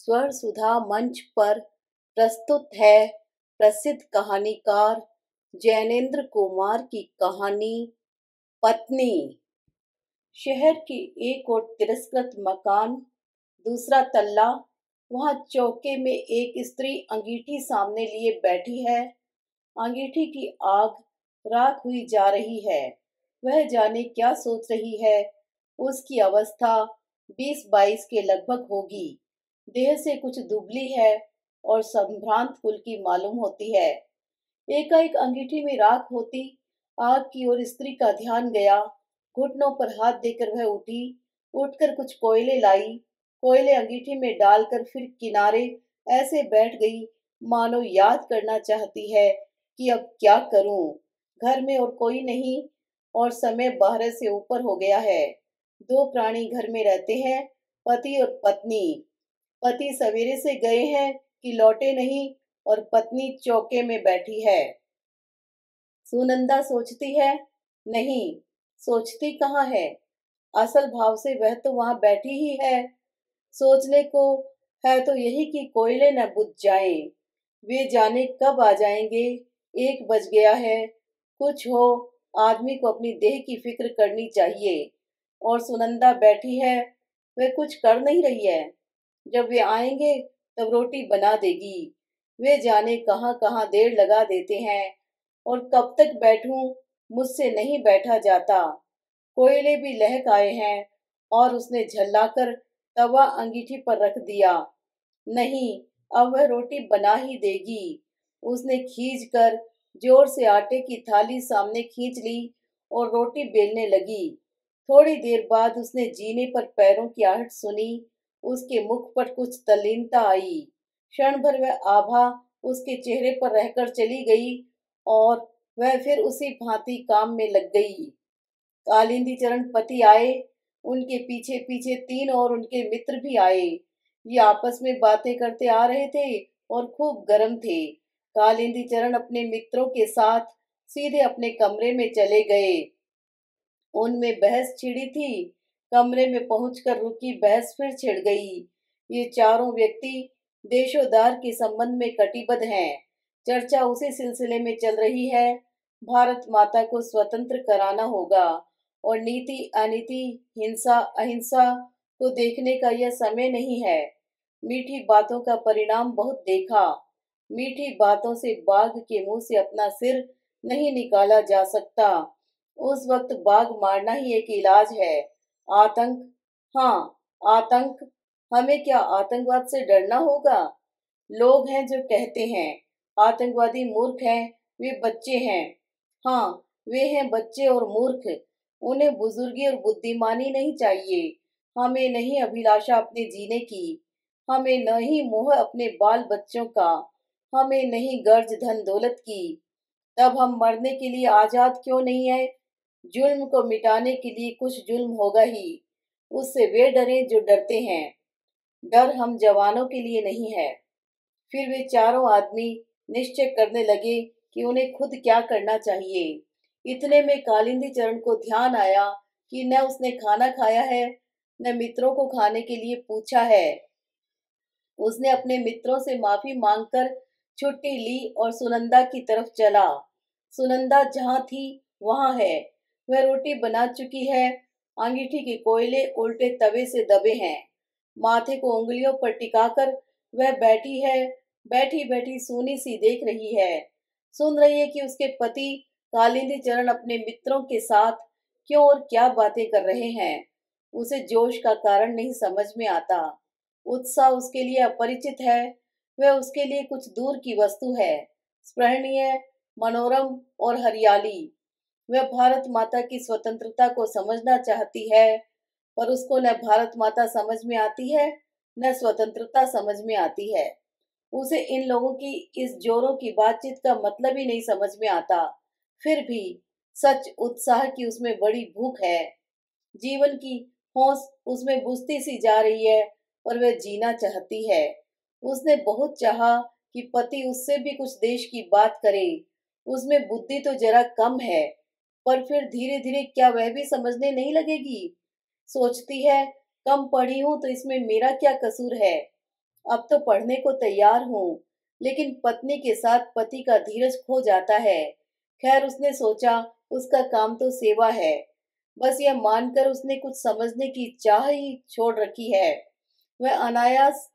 स्वर सुधा मंच पर प्रस्तुत है प्रसिद्ध कहानीकार जैनेन्द्र कुमार की कहानी पत्नी। शहर के एक और तिरस्कृत मकान, दूसरा तल्ला। वहां चौके में एक स्त्री अंगीठी सामने लिए बैठी है। अंगीठी की आग राख हुई जा रही है। वह जाने क्या सोच रही है। उसकी अवस्था 20-22 के लगभग होगी। देह से कुछ दुबली है और संभ्रांत कुल की मालूम होती है। एकाएक अंगीठी में राख होती आग की ओर स्त्री का ध्यान गया। घुटनों पर हाथ देकर वह उठी। उठकर कुछ कोयले लाई। कोयले अंगीठी में डालकर फिर किनारे ऐसे बैठ गई मानो याद करना चाहती है कि अब क्या करूं। घर में और कोई नहीं और समय 12 से ऊपर हो गया है। दो प्राणी घर में रहते हैं, पति और पत्नी। पति सवेरे से गए हैं कि लौटे नहीं और पत्नी चौके में बैठी है। सुनंदा सोचती है, नहीं, सोचती कहाँ है। असल भाव से वह तो वहां बैठी ही है। सोचने को है तो यही कि कोयले न बुझ जाएं। वे जाने कब आ जाएंगे। 1 बज गया है। कुछ हो, आदमी को अपनी देह की फिक्र करनी चाहिए। और सुनंदा बैठी है, वह कुछ कर नहीं रही है। जब वे आएंगे तब रोटी बना देगी। वे जाने कहाँ कहाँ देर लगा देते हैं और कब तक बैठूं, मुझसे नहीं बैठा जाता। कोयले भी लहक आए हैं और उसने झल्लाकर तवा अंगीठी पर रख दिया। नहीं, अब वह रोटी बना ही देगी। उसने खींच कर जोर से आटे की थाली सामने खींच ली और रोटी बेलने लगी। थोड़ी देर बाद उसने जीने पर पैरों की आहट सुनी। उसके मुख पर कुछ तल्लीनता आई। क्षण भर वह आभा उसके चेहरे पर रहकर चली गई और वह फिर उसी भांति काम में लग गई। कालिंदी चरण पति आए। उनके पीछे पीछे 3 और उनके मित्र भी आए। ये आपस में बातें करते आ रहे थे और खूब गर्म थे। कालिंदी चरण अपने मित्रों के साथ सीधे अपने कमरे में चले गए। उनमें बहस छिड़ी थी। कमरे में पहुंचकर रुकी बहस फिर छिड़ गई। ये चारों व्यक्ति देशोद्धार के संबंध में कटिबद्ध हैं। चर्चा उसी सिलसिले में चल रही है। भारत माता को स्वतंत्र कराना होगा और नीति अनीति, हिंसा अहिंसा को देखने का यह समय नहीं है। मीठी बातों का परिणाम बहुत देखा। मीठी बातों से बाघ के मुंह से अपना सिर नहीं निकाला जा सकता। उस वक्त बाघ मारना ही एक इलाज है। आतंक, हाँ, आतंक। हमें क्या आतंकवाद से डरना होगा। लोग हैं जो कहते हैं आतंकवादी मूर्ख हैं, वे बच्चे हैं। हाँ, वे हैं बच्चे और मूर्ख। उन्हें बुजुर्गी और बुद्धिमानी नहीं चाहिए। हमें नहीं अभिलाषा अपने जीने की। हमें नहीं मोह अपने बाल बच्चों का। हमें नहीं गर्ज धन दौलत की। तब हम मरने के लिए आजाद क्यों नहीं है। जुल्म को मिटाने के लिए कुछ जुल्म होगा ही। उससे वे डरें जो डरते हैं। डर हम जवानों के लिए नहीं है। फिर वे चारों आदमी निश्चय करने लगे कि उन्हें खुद क्या करना चाहिए। इतने में कालिंदी चरण को ध्यान आया कि न उसने खाना खाया है, न मित्रों को खाने के लिए पूछा है। उसने अपने मित्रों से माफी मांगकर छुट्टी ली और सुनंदा की तरफ चला। सुनंदा जहाँ थी वहां है। वह रोटी बना चुकी है। अंगीठी के कोयले उल्टे तवे से दबे हैं। माथे को उंगलियों पर टिकाकर वह बैठी है। बैठी बैठी सूनी सी देख रही है। सुन रही है कि उसके पति कालिंदी चरण अपने मित्रों के साथ क्यों और क्या बातें कर रहे हैं। उसे जोश का कारण नहीं समझ में आता। उत्साह उसके लिए अपरिचित है। वह उसके लिए कुछ दूर की वस्तु है, स्पृहणीय, मनोरम और हरियाली। वह भारत माता की स्वतंत्रता को समझना चाहती है, पर उसको न भारत माता समझ में आती है, न स्वतंत्रता समझ में आती है। उसे इन लोगों की इस जोरों की बातचीत का मतलब ही नहीं समझ में आता। फिर भी सच उत्साह की उसमें बड़ी भूख है। जीवन की होश उसमें बुझती सी जा रही है और वह जीना चाहती है। उसने बहुत चाहा कि पति उससे भी कुछ देश की बात करे। उसमें बुद्धि तो जरा कम है, पर फिर धीरे धीरे क्या वह भी समझने नहीं लगेगी। सोचती है, कम पढ़ी हूं तो इसमें मेरा क्या कसूर है। अब तो पढ़ने को तैयार हूँ, लेकिन पत्नी के साथ पति का धीरज खो जाता है। खैर, उसने सोचा उसका काम तो सेवा है। बस यह मानकर उसने कुछ समझने की चाह ही छोड़ रखी है। वह अनायास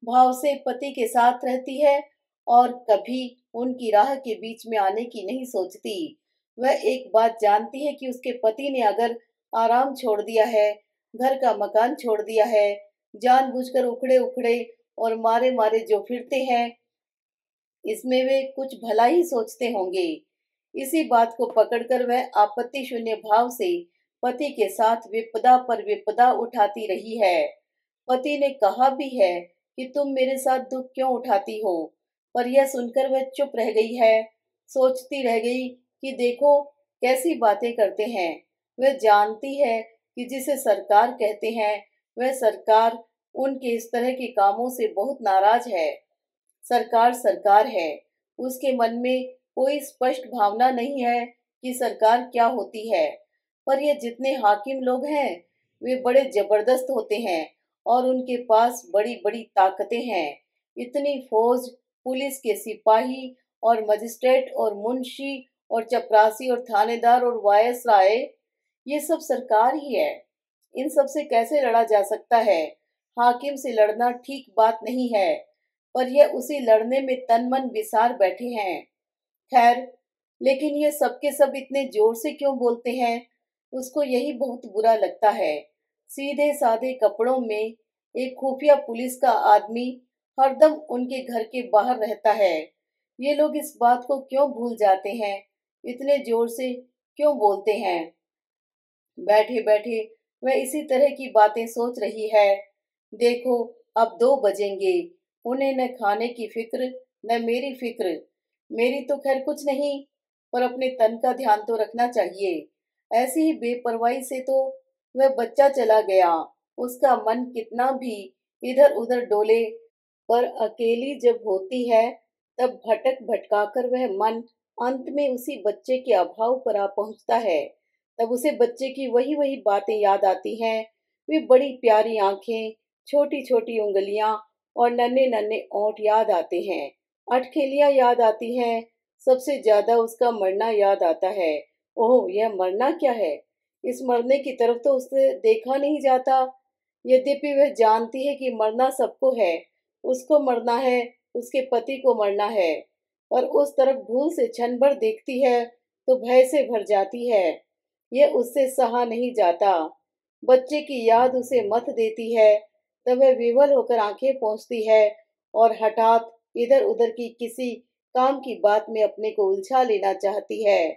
भाव से पति के साथ रहती है और कभी उनकी राह के बीच में आने की नहीं सोचती। वह एक बात जानती है कि उसके पति ने अगर आराम छोड़ दिया है, घर का मकान छोड़ दिया है, जानबूझकर उखड़े उखड़े और मारे मारे जो फिरते हैं, इसमें वे कुछ भला ही सोचते होंगे। इसी बात को पकड़कर वह आपत्ति शून्य भाव से पति के साथ विपदा पर विपदा उठाती रही है। पति ने कहा भी है कि तुम मेरे साथ दुख क्यों उठाती हो, पर यह सुनकर वह चुप रह गई है। सोचती रह गई कि देखो कैसी बातें करते हैं। वह जानती है कि जिसे सरकार कहते हैं, वह सरकार उनके इस तरह के कामों से बहुत नाराज है। सरकार सरकार है, उसके मन में कोई स्पष्ट भावना नहीं है कि सरकार क्या होती है। पर ये जितने हाकिम लोग हैं, वे बड़े जबरदस्त होते हैं और उनके पास बड़ी बड़ी ताकतें हैं। इतनी फौज, पुलिस के सिपाही और मजिस्ट्रेट और मुंशी और चपरासी और थानेदार और वायसराय, ये सब सरकार ही है। इन सब से कैसे लड़ा जा सकता है? हाकिम से लड़ना ठीक बात नहीं है, पर यह उसी लड़ने में तन मन बिसार बैठे हैं। खैर, लेकिन ये सब के सब इतने जोर से क्यों बोलते हैं? उसको यही बहुत बुरा लगता है। सीधे साधे कपड़ों में एक खुफिया पुलिस का आदमी हरदम उनके घर के बाहर रहता है। ये लोग इस बात को क्यों भूल जाते हैं? इतने जोर से क्यों बोलते हैं? बैठे बैठे वह इसी तरह की बातें सोच रही है। देखो, अब 2 बजेंगे। उन्हें न खाने की फिक्र, न मेरी फिक्र। मेरी तो खैर कुछ नहीं, पर अपने तन का ध्यान तो रखना चाहिए। ऐसी ही बेपरवाही से तो वह बच्चा चला गया। उसका मन कितना भी इधर उधर डोले, पर अकेली जब होती है, तब भटक भटकाकर वह मन अंत में उसी बच्चे के अभाव पर आ पहुंचता है। तब उसे बच्चे की वही वही बातें याद आती हैं। वे बड़ी प्यारी आंखें, छोटी छोटी उंगलियां और नन्हे नन्हे ओंठ याद आते हैं। अटखेलियां याद आती हैं। सबसे ज्यादा उसका मरना याद आता है। ओह, यह मरना क्या है? इस मरने की तरफ तो उसे देखा नहीं जाता। यद्यपि वह जानती है कि मरना सबको है। उसको मरना है, उसके पति को मरना है, पर उस तरफ भूल से क्षण भर देखती है तो भय से भर जाती है। यह उससे सहा नहीं जाता। बच्चे की याद उसे मत देती है, तब वह विवल होकर आंखें पोंछती है और हठात इधर उधर की किसी काम की बात में अपने को उलझा लेना चाहती है।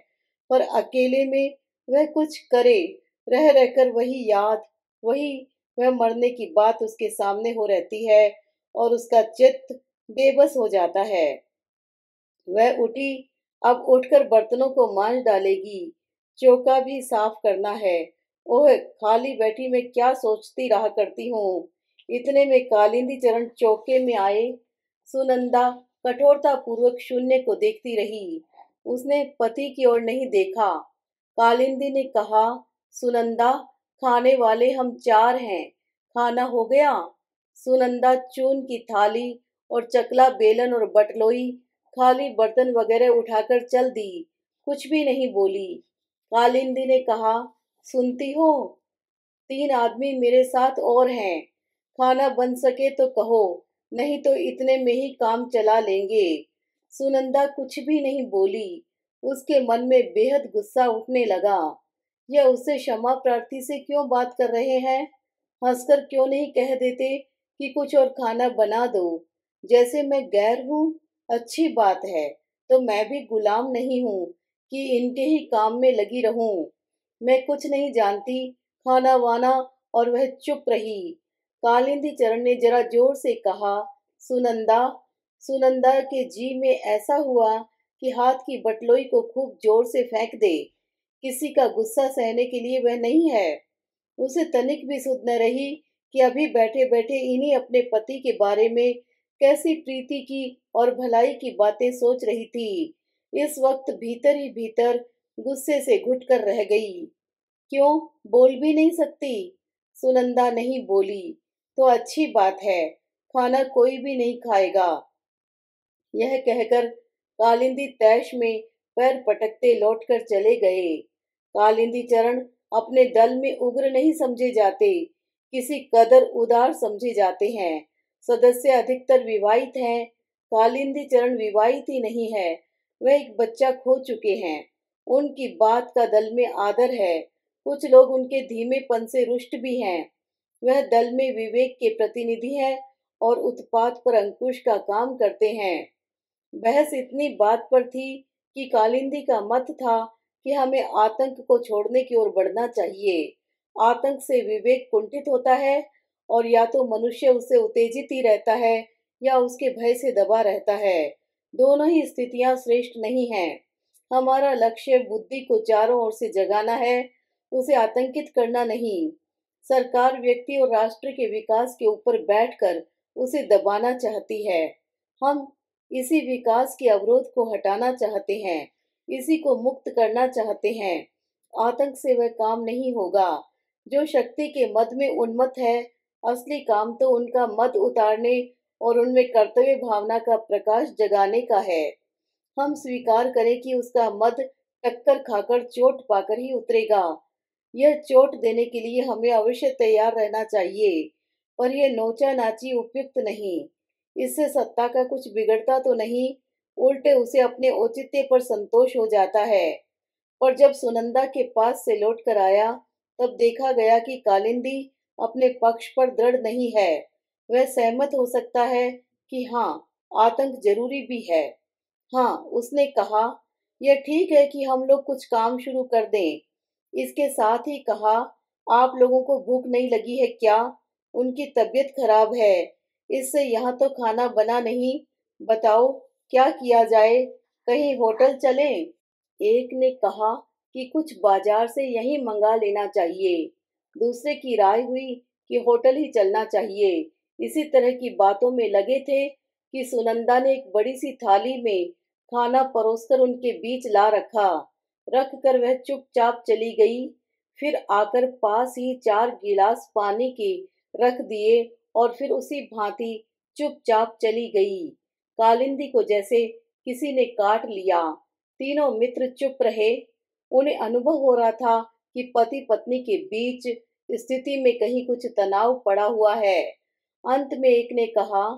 पर अकेले में वह कुछ करे, रह रहकर वही याद, वही वह मरने की बात उसके सामने हो रहती है और उसका चित्त बेबस हो जाता है। वह उठी, अब उठकर बर्तनों को मांज डालेगी, चौका भी साफ करना है। ओह, खाली बैठी मैं क्या सोचती रहा करती हूँ। इतने में कालिंदी चरण चौके में आए। सुनंदा कठोरता पूर्वक शून्य को देखती रही। उसने पति की ओर नहीं देखा। कालिंदी ने कहा, सुनंदा, खाने वाले हम 4 हैं, खाना हो गया? सुनंदा चून की थाली और चकला बेलन और बटलोई, खाली बर्तन वगैरह उठाकर चल दी। कुछ भी नहीं बोली। कालिंदी ने कहा, सुनती हो? 3 आदमी मेरे साथ और हैं। खाना बन सके तो कहो, नहीं तो इतने में ही काम चला लेंगे। सुनंदा कुछ भी नहीं बोली। उसके मन में बेहद गुस्सा उठने लगा। यह उससे क्षमा प्रार्थी से क्यों बात कर रहे हैं? हंसकर क्यों नहीं कह देते कि कुछ और खाना बना दो? जैसे मैं गैर हूँ? अच्छी बात है, तो मैं भी गुलाम नहीं हूँ कि इनके ही काम में लगी रहूं। मैं कुछ नहीं जानती खाना वाना। और वह चुप रही। कालिंदी चरण ने जरा जोर से कहा, सुनंदा। सुनंदा के जी में ऐसा हुआ कि हाथ की बटलोई को खूब जोर से फेंक दे। किसी का गुस्सा सहने के लिए वह नहीं है। उसे तनिक भी सुध न रही कि अभी बैठे बैठे इन्हीं अपने पति के बारे में कैसी प्रीति की और भलाई की बातें सोच रही थी। इस वक्त भीतर ही भीतर गुस्से से घुटकर रह गई। क्यों बोल भी नहीं सकती? सुनंदा नहीं बोली तो अच्छी बात है। खाना कोई भी नहीं खाएगा। यह कहकर कालिंदी तैश में पैर पटकते लौटकर चले गए। कालिंदी चरण अपने दल में उग्र नहीं समझे जाते, किसी कदर उदार समझे जाते हैं। सदस्य अधिकतर विवाहित हैं। कालिंदी चरण विवाहित ही नहीं है, वह एक बच्चा खो चुके हैं। उनकी बात का दल में आदर है। कुछ लोग उनके धीमेपन से रुष्ट भी हैं। वह दल में विवेक के प्रतिनिधि हैं और उत्पात पर अंकुश का काम करते हैं। बहस इतनी बात पर थी कि कालिंदी का मत था कि हमें आतंक को छोड़ने की ओर बढ़ना चाहिए। आतंक से विवेक कुंठित होता है और या तो मनुष्य उससे उत्तेजित ही रहता है या उसके भय से दबा रहता है। दोनों ही स्थितियां श्रेष्ठ नहीं हैं। हमारा लक्ष्य बुद्धि को चारों ओर से जगाना है, उसे आतंकित करना नहीं। सरकार व्यक्ति और राष्ट्र के विकास के ऊपर बैठकर उसे दबाना चाहती है। हम इसी विकास के अवरोध को हटाना चाहते हैं, इसी को मुक्त करना चाहते हैं। आतंक से वह काम नहीं होगा। जो शक्ति के मद में उन्मत्त है, असली काम तो उनका मद उतारने और उनमें कर्तव्य भावना का प्रकाश जगाने का है। हम स्वीकार करें कि उसका मद टक्कर खाकर चोट पाकर ही उतरेगा। यह चोट देने के लिए हमें अवश्य तैयार रहना चाहिए, पर यह नोचा नाची उपयुक्त नहीं। इससे सत्ता का कुछ बिगड़ता तो नहीं, उल्टे उसे अपने औचित्य पर संतोष हो जाता है। पर जब सुनंदा के पास से लौट कर आया, तब देखा गया कि कालिंदी अपने पक्ष पर दृढ़ नहीं है। वह सहमत हो सकता है कि हाँ, आतंक जरूरी भी है। हाँ, उसने कहा, यह ठीक है कि हम लोग कुछ काम शुरू कर दें। इसके साथ ही कहा, आप लोगों को भूख नहीं लगी है क्या? उनकी तबीयत खराब है, इससे यहाँ तो खाना बना नहीं। बताओ क्या किया जाए? कहीं होटल चलें? एक ने कहा कि कुछ बाजार से यहीं मंगा लेना चाहिए। दूसरे की राय हुई कि होटल ही चलना चाहिए। इसी तरह की बातों में लगे थे कि सुनंदा ने एक बड़ी सी थाली में खाना परोसकर उनके बीच ला रखा। रख कर वह चुपचाप चली गई। फिर आकर पास ही 4 गिलास पानी के रख दिए और फिर उसी भांति चुपचाप चली गई। कालिंदी को जैसे किसी ने काट लिया। तीनों मित्र चुप रहे। उन्हें अनुभव हो रहा था कि पति पत्नी के बीच स्थिति में कहीं कुछ तनाव पड़ा हुआ है। अंत में एक ने कहा,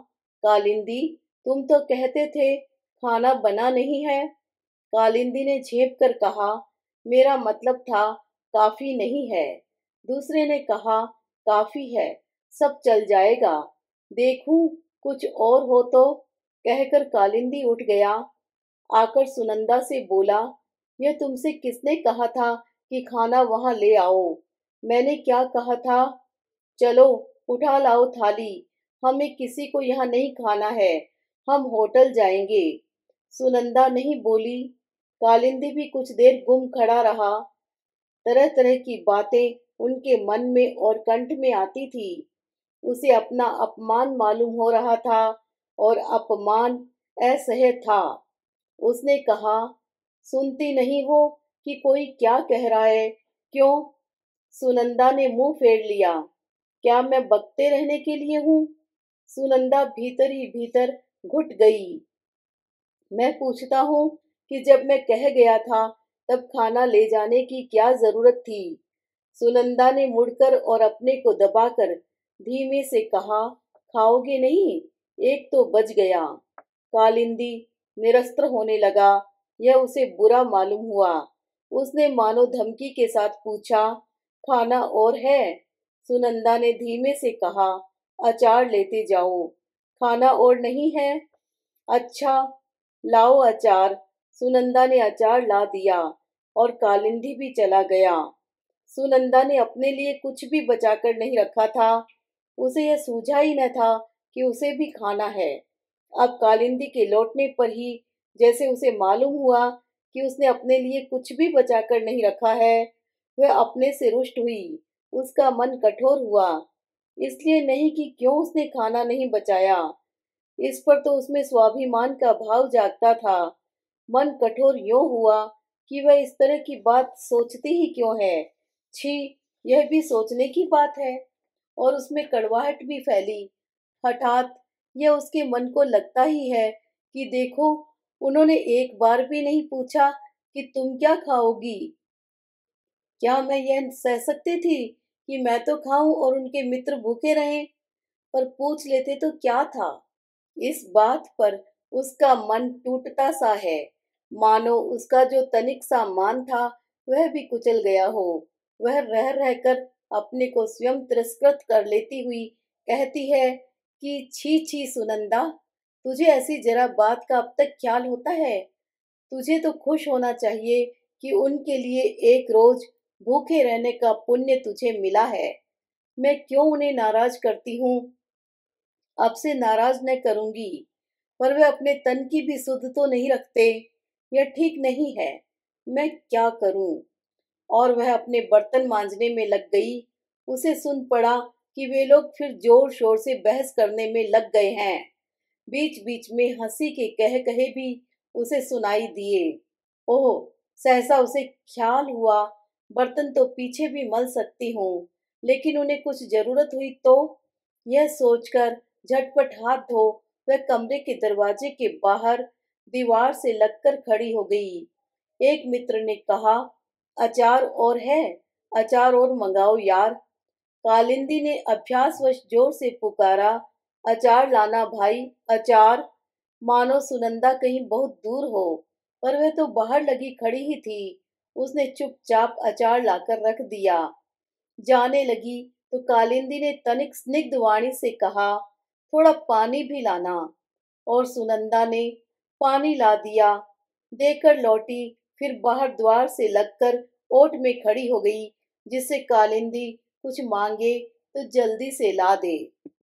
कालिंदी, तुम तो कहते थे खाना बना नहीं है। कालिंदी ने झेप कर कहा, मेरा मतलब था काफी नहीं है। दूसरे ने कहा, काफी है, सब चल जाएगा। देखूं कुछ और हो तो? कहकर कालिंदी उठ गया। आकर सुनंदा से बोला, यह तुमसे किसने कहा था कि खाना वहां ले आओ? मैंने क्या कहा था? चलो उठा लाओ थाली। हमें किसी को यहाँ नहीं खाना है, हम होटल जाएंगे। सुनंदा नहीं बोली। कालिंदी भी कुछ देर गुम खड़ा रहा। तरह तरह की बातें उनके मन में और कंठ में आती थी। उसे अपना अपमान मालूम हो रहा था और अपमान असह्य था। उसने कहा, सुनती नहीं हो कि कोई क्या कह रहा है? क्यों? सुनंदा ने मुंह फेर लिया। क्या मैं बकते रहने के लिए हूं? सुनंदा भीतर ही भीतर घुट गई। मैं पूछता हूँ कि जब मैं कह गया था, तब खाना ले जाने की क्या जरूरत थी? सुनंदा ने मुड़कर और अपने को दबाकर धीमे से कहा, खाओगे नहीं? एक तो बच गया। कालिंदी निरस्त्र होने लगा। यह उसे बुरा मालूम हुआ। उसने मानो धमकी के साथ पूछा, खाना और है? सुनंदा ने धीमे से कहा, अचार लेते जाओ। खाना और नहीं है? अच्छा, लाओ अचार। सुनंदा ने अचार ला दिया और कालिंदी भी चला गया। सुनंदा ने अपने लिए कुछ भी बचाकर नहीं रखा था। उसे यह सूझा ही न था कि उसे भी खाना है। अब कालिंदी के लौटने पर ही जैसे उसे मालूम हुआ कि उसने अपने लिए कुछ भी बचाकर नहीं रखा है, वह अपने से रुष्ट हुई। उसका मन कठोर हुआ। इसलिए नहीं कि क्यों उसने खाना नहीं बचाया, इस पर तो उसमें स्वाभिमान का भाव जागता था। मन कठोर यूं हुआ कि वह इस तरह की बात सोचती ही क्यों है। छी, यह भी सोचने की बात है। और उसमें कड़वाहट भी फैली। हठात यह उसके मन को लगता ही है कि देखो, उन्होंने एक बार भी नहीं पूछा कि तुम क्या खाओगी। क्या मैं यह सह सकती थी कि मैं तो खाऊं और उनके मित्र भूखे रहें? पर पूछ लेते तो क्या था। इस बात पर उसका मन टूटता सा है, मानो उसका जो तनिक सा मान था वह भी कुचल गया हो। वह रह रहकर अपने को स्वयं तिरस्कृत कर लेती हुई कहती है कि छी छी सुनंदा, तुझे ऐसी जरा बात का अब तक ख्याल होता है? तुझे तो खुश होना चाहिए कि उनके लिए एक रोज भूखे रहने का पुण्य तुझे मिला है। मैं क्यों उन्हें नाराज करती हूँ? अब से नाराज न करूंगी। पर वे अपने तन की भी सुध तो नहीं रखते। यह ठीक नहीं है। मैं क्या करूं? और वह अपने बर्तन मांजने में लग गई। उसे सुन पड़ा कि वे लोग फिर जोर शोर से बहस करने में लग गए हैं। बीच बीच में हंसी के कह कहे भी उसे सुनाई दिए। ओह, सहसा उसे ख्याल हुआ, बर्तन तो पीछे भी मल सकती हूँ, लेकिन उन्हें कुछ जरूरत हुई तो? यह सोचकर झटपट हाथ धो वह कमरे के दरवाजे के बाहर दीवार से लगकर खड़ी हो गई। एक मित्र ने कहा, अचार और है? अचार और मंगाओ यार। कालिंदी ने अभ्यासवश जोर से पुकारा, अचार लाना भाई, अचार। मानो सुनंदा कहीं बहुत दूर हो, पर वह तो बाहर लगी खड़ी ही थी। उसने चुपचाप अचार लाकर रख दिया। जाने लगी तो कालिंदी ने तनिक स्निग्ध वाणी से कहा, थोड़ा पानी भी लाना। और सुनंदा ने पानी ला दिया, देकर लौटी। फिर बाहर द्वार से लगकर ओट में खड़ी हो गई, जिससे कालिंदी कुछ मांगे तो जल्दी से ला दे।